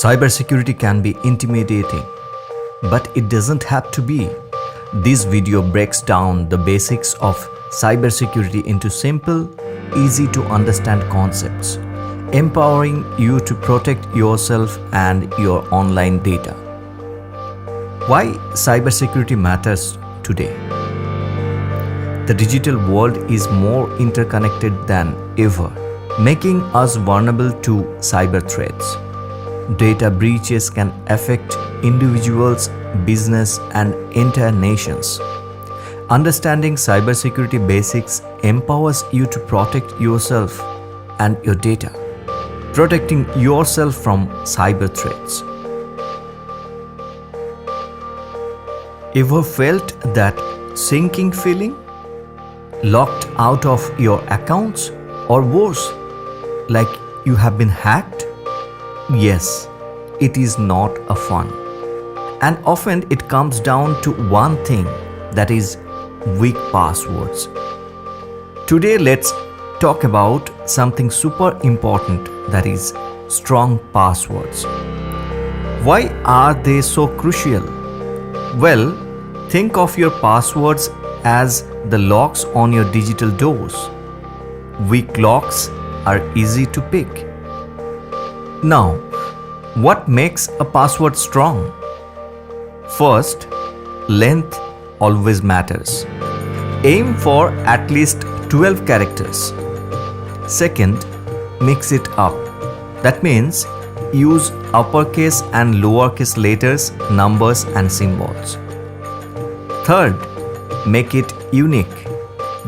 Cybersecurity can be intimidating, but it doesn't have to be. This video breaks down the basics of cybersecurity into simple, easy to understand concepts, empowering you to protect yourself and your online data. Why cybersecurity matters today? The digital world is more interconnected than ever, making us vulnerable to cyber threats. Data breaches can affect individuals, business, and entire nations. Understanding cybersecurity basics empowers you to protect yourself and your data, protecting yourself from cyber threats. Ever felt that sinking feeling? Locked out of your accounts? Or worse, like you have been hacked? Yes, it is not a fun. And often it comes down to one thing, that is weak passwords. Today let's talk about something super important, that is strong passwords. Why are they so crucial? Well, think of your passwords as the locks on your digital doors. Weak locks are easy to pick. Now, what makes a password strong? First, length always matters. Aim for at least 12 characters. Second, mix it up. That means use uppercase and lowercase letters, numbers, and symbols. Third, make it unique.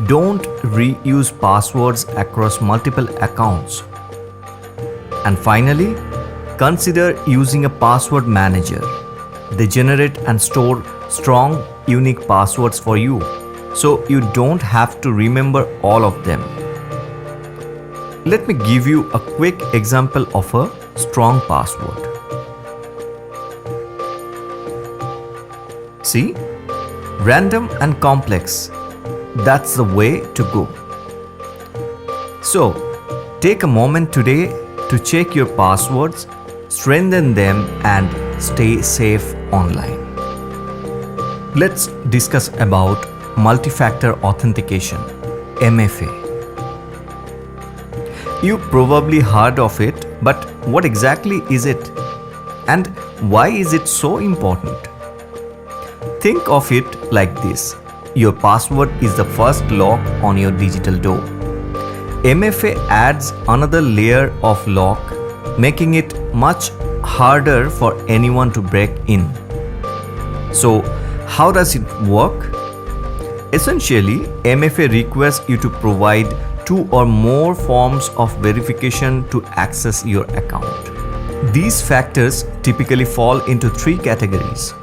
Don't reuse passwords across multiple accounts. And finally, consider using a password manager. They generate and store strong, unique passwords for you, so you don't have to remember all of them. Let me give you a quick example of a strong password. See? Random and complex. That's the way to go. So, take a moment today to check your passwords, strengthen them, and stay safe online. Let's discuss about multi-factor authentication, MFA. You probably heard of it, but what exactly is it? And why is it so important? Think of it like this. Your password is the first lock on your digital door. MFA adds another layer of lock, making it much harder for anyone to break in. So, how does it work? Essentially, MFA requires you to provide 2 or more forms of verification to access your account. These factors typically fall into 3 categories.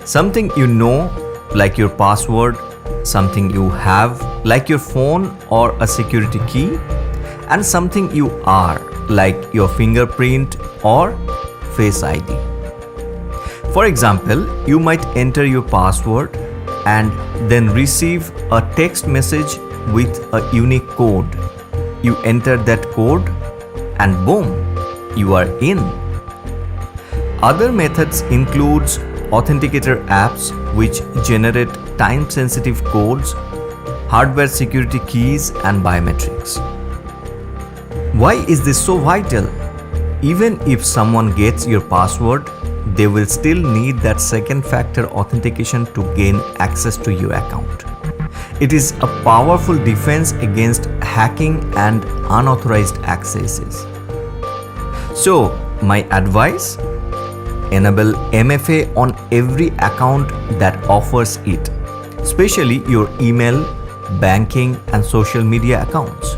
Something you know, like your password, something you have, like your phone or a security key, and something you are, like your fingerprint or Face ID. For example, you might enter your password and then receive a text message with a unique code. You enter that code and boom, you are in. Other methods includes authenticator apps which generate time-sensitive codes, hardware security keys, and biometrics. Why is this so vital? Even if someone gets your password, they will still need that second factor authentication to gain access to your account. It is a powerful defense against hacking and unauthorized accesses. So, my advice? Enable MFA on every account that offers it, especially your email, banking, and social media accounts.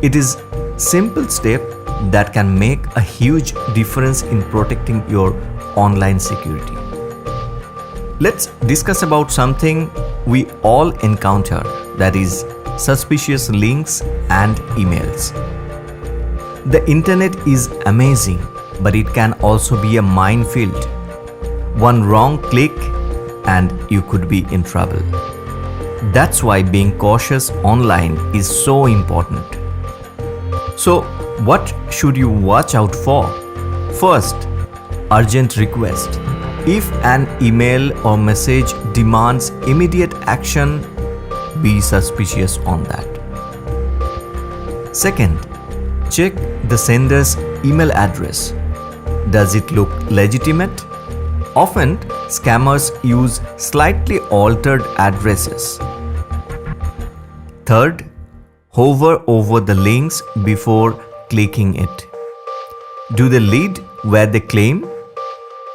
It is a simple step that can make a huge difference in protecting your online security. Let's discuss about something we all encounter, that is suspicious links and emails. The internet is amazing, but it can also be a minefield. One wrong click and you could be in trouble. That's why being cautious online is so important. So, what should you watch out for? First, urgent request. If an email or message demands immediate action, be suspicious on that. Second, check the sender's email address. Does it look legitimate? Often, scammers use slightly altered addresses. Third, hover over the links before clicking it. Do they lead where they claim?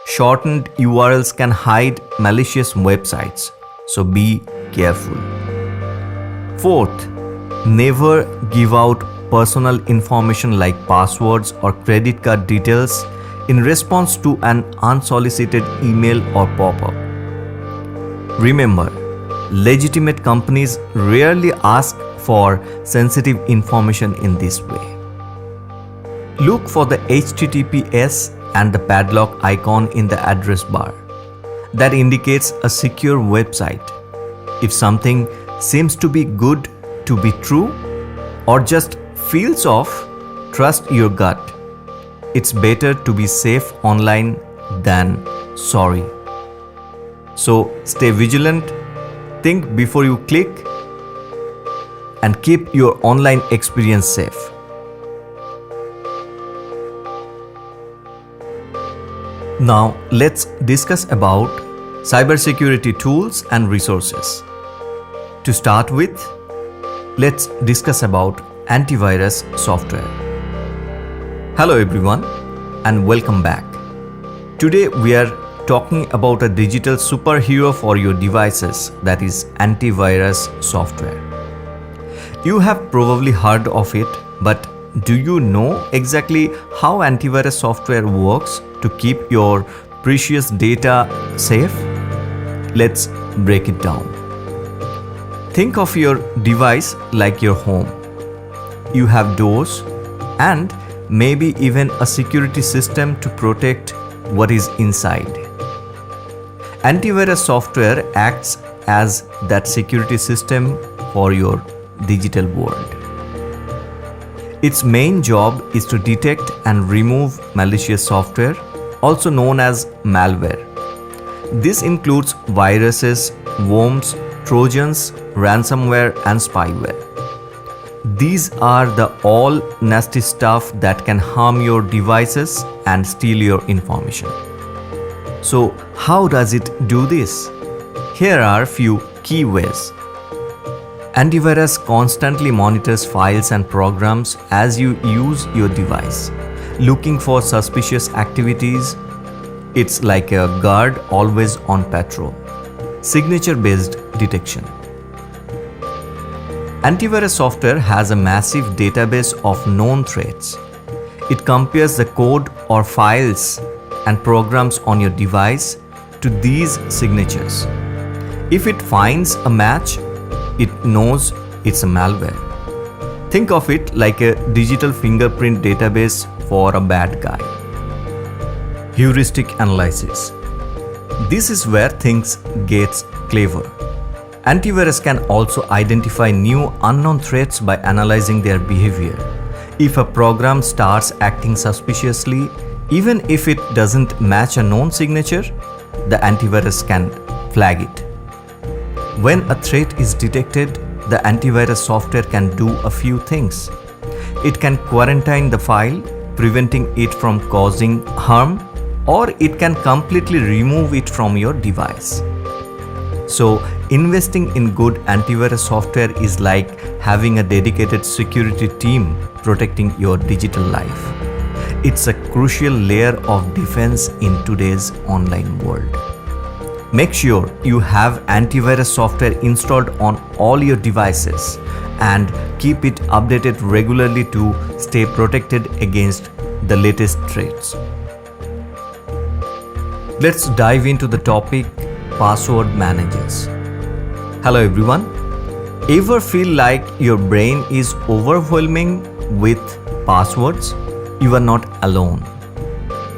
Shortened URLs can hide malicious websites, so be careful. Fourth, never give out personal information like passwords or credit card details in response to an unsolicited email or pop-up. Remember, legitimate companies rarely ask for sensitive information in this way. Look for the HTTPS and the padlock icon in the address bar. That indicates a secure website. If something seems to be good to be true or just feels off, trust your gut. It's better to be safe online than sorry. So stay vigilant, think before you click, and keep your online experience safe. Now let's discuss about cybersecurity tools and resources. To start with, let's discuss about antivirus software. Hello everyone and welcome back. Today we are talking about a digital superhero for your devices, that is antivirus software. You have probably heard of it, but do you know exactly how antivirus software works to keep your precious data safe? Let's break it down. Think of your device like your home. You have doors and maybe even a security system to protect what is inside. Antivirus software acts as that security system for your digital world. Its main job is to detect and remove malicious software, also known as malware. This includes viruses, worms, trojans, ransomware, and spyware. These are the all nasty stuff that can harm your devices and steal your information. So, how does it do this? Here are few key ways. Antivirus constantly monitors files and programs as you use your device, looking for suspicious activities. It's like a guard always on patrol. Signature-based detection. Antivirus software has a massive database of known threats. It compares the code or files and programs on your device to these signatures. If it finds a match, it knows it's a malware. Think of it like a digital fingerprint database for a bad guy. Heuristic analysis. This is where things gets clever. Antivirus can also identify new unknown threats by analyzing their behavior. If a program starts acting suspiciously, even if it doesn't match a known signature, the antivirus can flag it. When a threat is detected, the antivirus software can do a few things. It can quarantine the file, preventing it from causing harm, or it can completely remove it from your device. So, investing in good antivirus software is like having a dedicated security team protecting your digital life. It's a crucial layer of defense in today's online world. Make sure you have antivirus software installed on all your devices and keep it updated regularly to stay protected against the latest threats. Let's dive into the topic password managers. Hello everyone. Ever feel like your brain is overwhelming with passwords? You are not alone.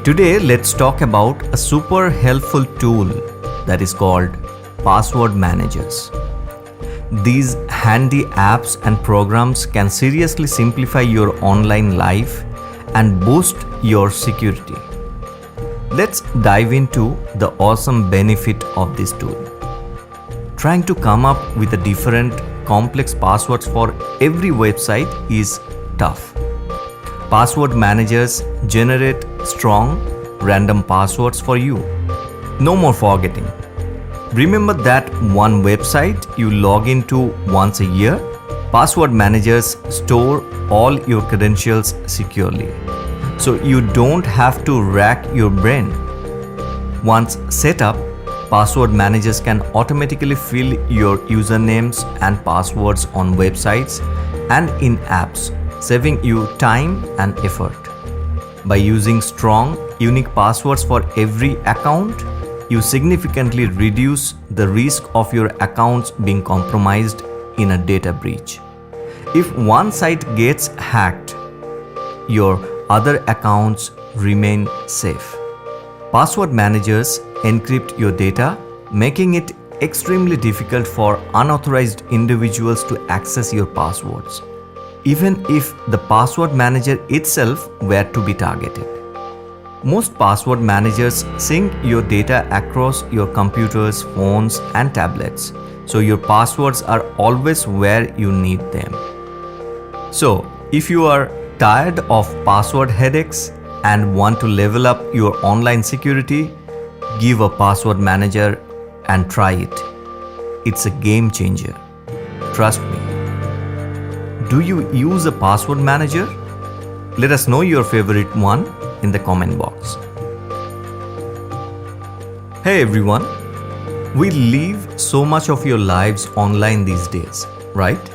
Today let's talk about a super helpful tool that is called password managers. These handy apps and programs can seriously simplify your online life and boost your security. Let's dive into the awesome benefit of this tool. Trying to come up with a different complex passwords for every website is tough. Password managers generate strong, random passwords for you. No more forgetting. Remember that one website you log into once a year? Password managers store all your credentials securely, so you don't have to rack your brain. Once set up, password managers can automatically fill your usernames and passwords on websites and in apps, saving you time and effort. By using strong, unique passwords for every account, you significantly reduce the risk of your accounts being compromised in a data breach. If one site gets hacked, your other accounts remain safe. Password managers encrypt your data, making it extremely difficult for unauthorized individuals to access your passwords, even if the password manager itself were to be targeted. Most password managers sync your data across your computers, phones, and tablets, so your passwords are always where you need them. So, if you are tired of password headaches and want to level up your online security, give a password manager and try it. It's a game changer. Trust me. Do you use a password manager? Let us know your favorite one in the comment box. Hey everyone, we live so much of your lives online these days, right?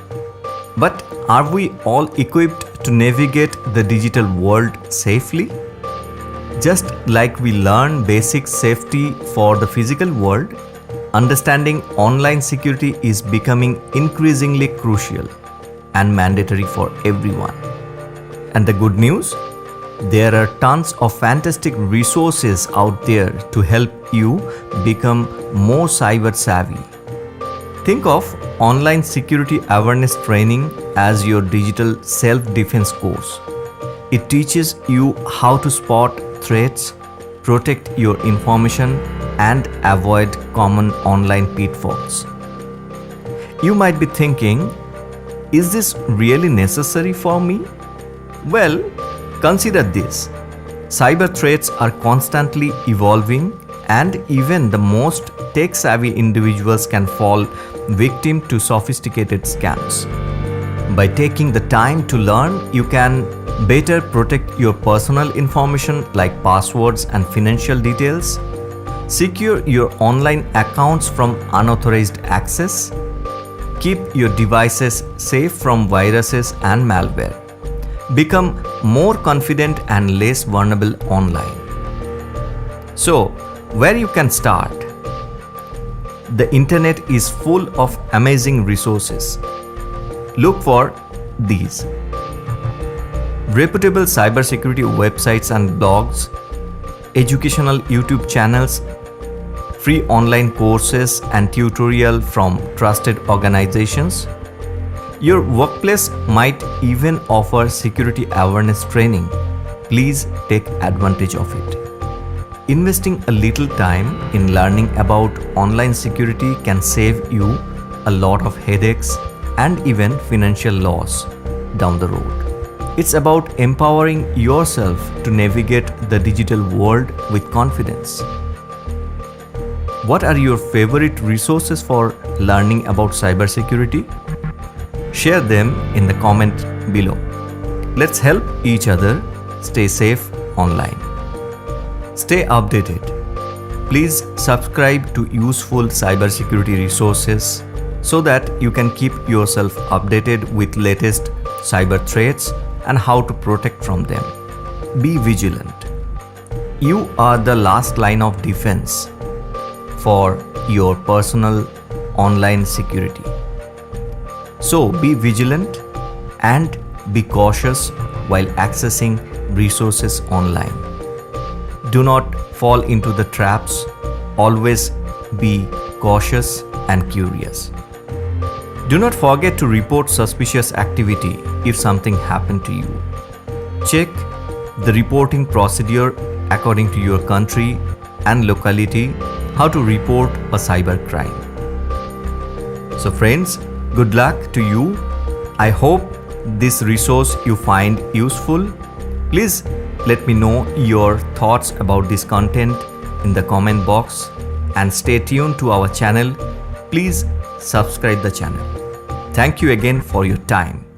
But are we all equipped to navigate the digital world safely? Just like we learn basic safety for the physical world, understanding online security is becoming increasingly crucial and mandatory for everyone. And the good news? There are tons of fantastic resources out there to help you become more cyber savvy. Think of online security awareness training as your digital self-defense course. It teaches you how to spot threats, protect your information, and avoid common online pitfalls. You might be thinking, is this really necessary for me? Well, consider this. Cyber threats are constantly evolving, and even the most tech-savvy individuals can fall victim to sophisticated scams. By taking the time to learn, you can better protect your personal information like passwords and financial details, secure your online accounts from unauthorized access, keep your devices safe from viruses and malware, become more confident and less vulnerable online. So, where you can start? The internet is full of amazing resources. Look for these: reputable cybersecurity websites and blogs, educational YouTube channels, free online courses and tutorials from trusted organizations. Your workplace might even offer security awareness training. Please take advantage of it. Investing a little time in learning about online security can save you a lot of headaches and even financial loss down the road. It's about empowering yourself to navigate the digital world with confidence. What are your favorite resources for learning about cybersecurity? Share them in the comment below. Let's help each other stay safe online. Stay updated. Please subscribe to useful cybersecurity resources so that you can keep yourself updated with latest cyber threats and how to protect from them. Be vigilant. You are the last line of defense for your personal online security. So be vigilant and be cautious while accessing resources online. Do not fall into the traps. Always be cautious and curious. Do not forget to report suspicious activity if something happened to you. Check the reporting procedure according to your country and locality, how to report a cyber crime. So friends, good luck to you. I hope this resource you find useful. Please let me know your thoughts about this content in the comment box and stay tuned to our channel. Please subscribe the channel. Thank you again for your time.